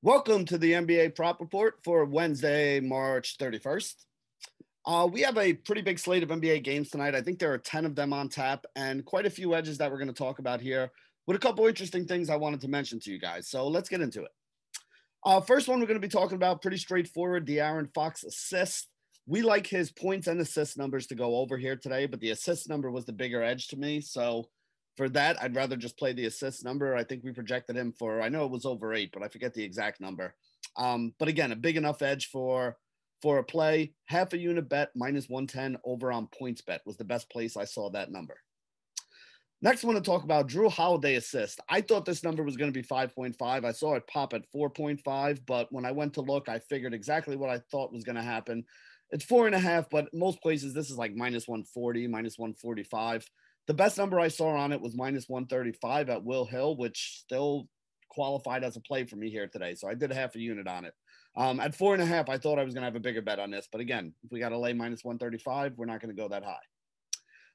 Welcome to the NBA Prop Report for Wednesday, March 31st. We have a pretty big slate of NBA games tonight. I think there are 10 of them on tap and quite a few edges that we're going to talk about here with a couple interesting things I wanted to mention to you guys. So let's get into it. First one we're going to be talking about, pretty straightforward, De'Aaron Fox assist. We like his points and assist numbers to go over here today, but the assist number was the bigger edge to me. So for that, I'd rather just play the assist number. I think we projected him for, I know it was over 8, but I forget the exact number. But again, a big enough edge for a play. Half a unit bet, minus 110 over on points bet was the best place I saw that number. Next, I want to talk about Drew Holiday assist. I thought this number was going to be 5.5. I saw it pop at 4.5, but when I went to look, I figured exactly what I thought was going to happen. It's 4.5, but most places this is like minus 140, minus 145. The best number I saw on it was minus 135 at Will Hill, which still qualified as a play for me here today. So I did half a unit on it. At 4.5, I thought I was going to have a bigger bet on this. But again, if we got to lay minus 135, we're not going to go that high.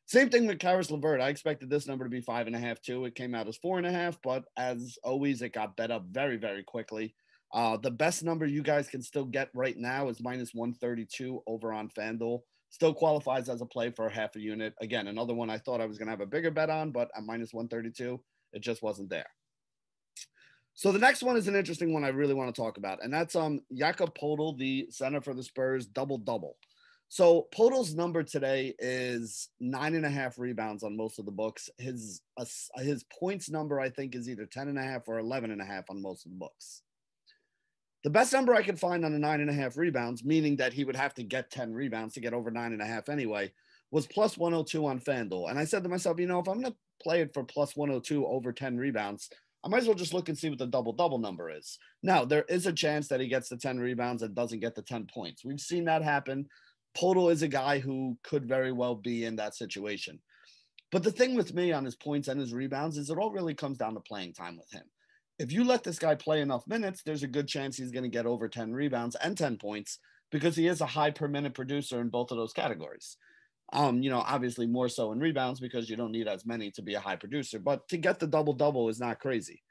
Same thing with Karis Levert. I expected this number to be 5.5 too. It came out as 4.5, but as always, it got bet up very, very quickly. The best number you guys can still get right now is minus 132 over on FanDuel. Still qualifies as a play for half a unit. Again, another one I thought I was going to have a bigger bet on, but at minus 132, it just wasn't there. So the next one is an interesting one I really want to talk about, and that's Jakob Poeltl, the center for the Spurs, double-double. So Poeltl's number today is 9.5 rebounds on most of the books. His points number, I think, is either 10.5 or 11.5 on most of the books. The best number I could find on the 9.5 rebounds, meaning that he would have to get 10 rebounds to get over 9.5 anyway, was plus 102 on FanDuel. And I said to myself, if I'm going to play it for plus 102 over 10 rebounds, I might as well just look and see what the double-double number is. Now, there is a chance that he gets the 10 rebounds and doesn't get the 10 points. We've seen that happen. Poeltl is a guy who could very well be in that situation. But the thing with me on his points and his rebounds is it all really comes down to playing time with him. If you let this guy play enough minutes, there's a good chance he's going to get over 10 rebounds and 10 points because he is a high per minute producer in both of those categories. Obviously more so in rebounds because you don't need as many to be a high producer, but to get the double-double is not crazy.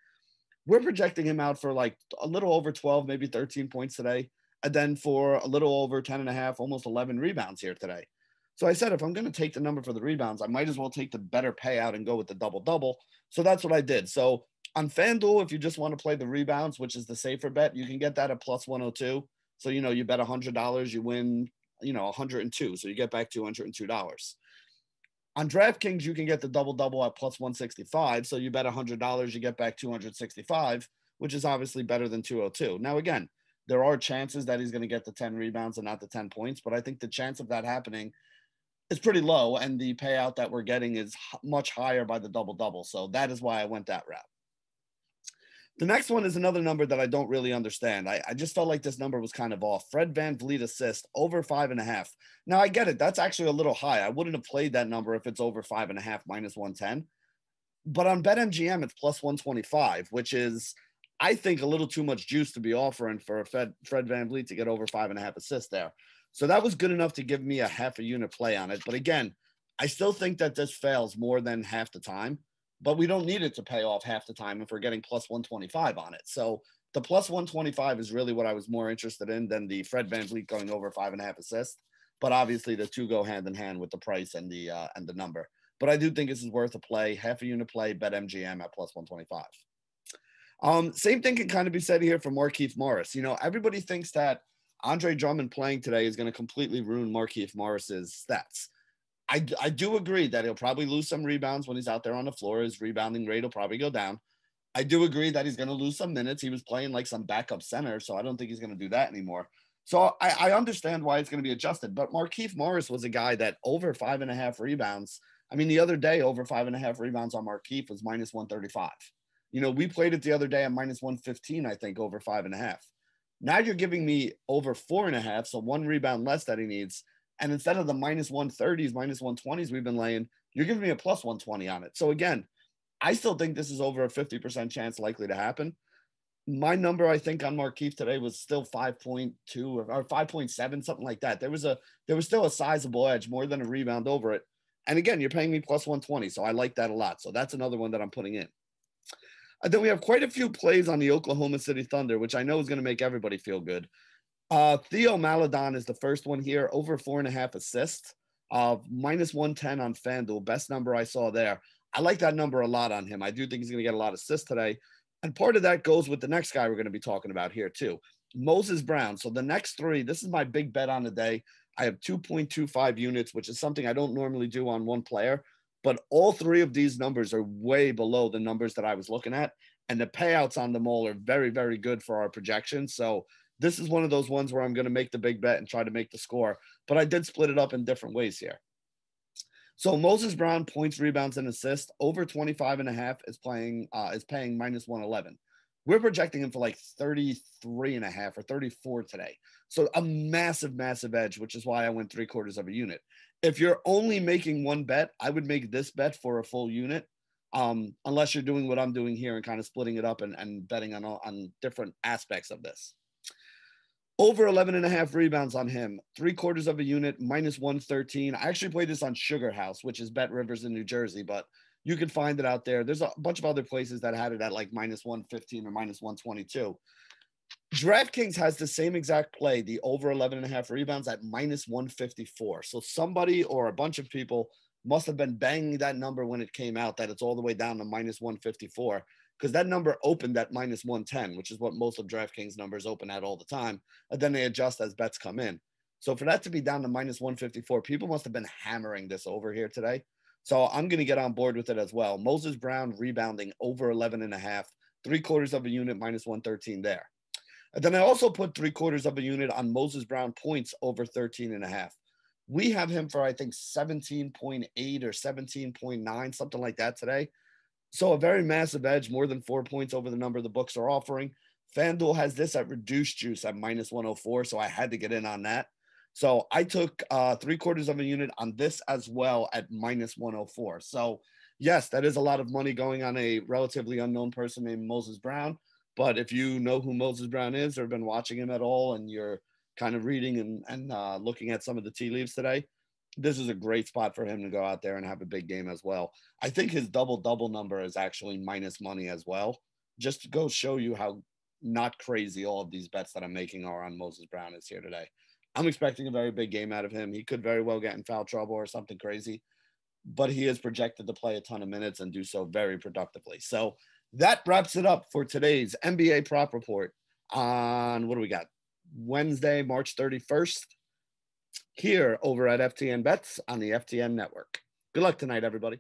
We're projecting him out for like a little over 12, maybe 13 points today, and then for a little over 10.5, almost 11 rebounds here today. So I said, if I'm going to take the number for the rebounds, I might as well take the better payout and go with the double-double. So that's what I did. So on FanDuel, if you just want to play the rebounds, which is the safer bet, you can get that at plus 102. So, you bet $100, you win, 102. So you get back $202. On DraftKings, you can get the double-double at plus 165. So you bet $100, you get back 265, which is obviously better than 202. Now, again, there are chances that he's going to get the 10 rebounds and not the 10 points, but I think the chance of that happening is pretty low, and the payout that we're getting is much higher by the double-double. So that is why I went that route. The next one is another number that I don't really understand. I just felt like this number was kind of off. Fred VanVleet assist over 5.5. Now I get it. That's actually a little high. I wouldn't have played that number if it's over 5.5 minus 110. But on BetMGM, it's plus 125, which is, I think, a little too much juice to be offering for Fred VanVleet to get over 5.5 assists there. So that was good enough to give me a half a unit play on it. But again, I still think that this fails more than half the time. But we don't need it to pay off half the time if we're getting plus 125 on it. So the plus 125 is really what I was more interested in than the Fred VanVleet going over 5.5 assists. But obviously the two go hand in hand with the price and the number. But I do think this is worth a play, half a unit play, BetMGM at plus 125. Same thing can kind of be said here for Markieff Morris. Everybody thinks that Andre Drummond playing today is going to completely ruin Markieff Morris's stats. I do agree that he'll probably lose some rebounds when he's out there on the floor. His rebounding rate will probably go down. I do agree that he's going to lose some minutes. He was playing like some backup center, so I don't think he's going to do that anymore. So I understand why it's going to be adjusted. But Markieff Morris was a guy that over 5.5 rebounds. I mean, the other day, over 5.5 rebounds on Markieff was minus 135. We played it the other day at minus 115, I think, over 5.5. Now you're giving me over 4.5, so one rebound less that he needs. And instead of the minus 130s, minus 120s we've been laying, you're giving me a plus 120 on it. So again, I still think this is over a 50% chance likely to happen. My number, I think, on Markieff today was still 5.2 or 5.7, something like that. There was still a sizable edge, more than a rebound over it. And again, you're paying me plus 120. So I like that a lot. So that's another one that I'm putting in. And then we have quite a few plays on the Oklahoma City Thunder, which I know is going to make everybody feel good. Theo Maladon is the first one here, over 4.5 assists, minus 110 on FanDuel, best number I saw there. I like that number a lot on him. I do think he's going to get a lot of assists today. And part of that goes with the next guy we're going to be talking about here too, Moses Brown. So the next three, this is my big bet on the day. I have 2.25 units, which is something I don't normally do on one player, but all three of these numbers are way below the numbers that I was looking at. And the payouts on them all are very, very good for our projections. So this is one of those ones where I'm going to make the big bet and try to make the score, but I did split it up in different ways here. So Moses Brown, points, rebounds, and assists, over 25.5 is paying minus 111. We're projecting him for like 33.5 or 34 today. So a massive, massive edge, which is why I went 3/4 of a unit. If you're only making one bet, I would make this bet for a full unit, unless you're doing what I'm doing here and kind of splitting it up and betting on different aspects of this. Over 11.5 rebounds on him, 3/4 of a unit, minus 113. I actually played this on Sugar House, which is Bet Rivers in New Jersey, but you can find it out there. There's a bunch of other places that had it at like minus 115 or minus 122. DraftKings has the same exact play, the over 11.5 rebounds at minus 154. So somebody or a bunch of people must have been banging that number when it came out, that it's all the way down to minus 154. Because that number opened at minus 110, which is what most of DraftKings numbers open at all the time. And then they adjust as bets come in. So for that to be down to minus 154, people must have been hammering this over here today. So I'm going to get on board with it as well. Moses Brown rebounding over 11.5, 3/4 of a unit, minus 113 there. And then I also put 3/4 of a unit on Moses Brown points over 13.5. We have him for, I think, 17.8 or 17.9, something like that today. So a very massive edge, more than 4 points over the number the books are offering. FanDuel has this at reduced juice at minus 104, so I had to get in on that. So I took 3/4 of a unit on this as well at minus 104. So yes, that is a lot of money going on a relatively unknown person named Moses Brown. But if you know who Moses Brown is or have been watching him at all and you're kind of reading and looking at some of the tea leaves today, this is a great spot for him to go out there and have a big game as well. I think his double-double number is actually minus money as well. Just to go show you how not crazy all of these bets that I'm making are on Moses Brown is here today. I'm expecting a very big game out of him. He could very well get in foul trouble or something crazy, but he is projected to play a ton of minutes and do so very productively. So that wraps it up for today's NBA prop report on, what do we got? Wednesday, March 31st. Here over at FTN Bets on the FTN Network. Good luck tonight, everybody.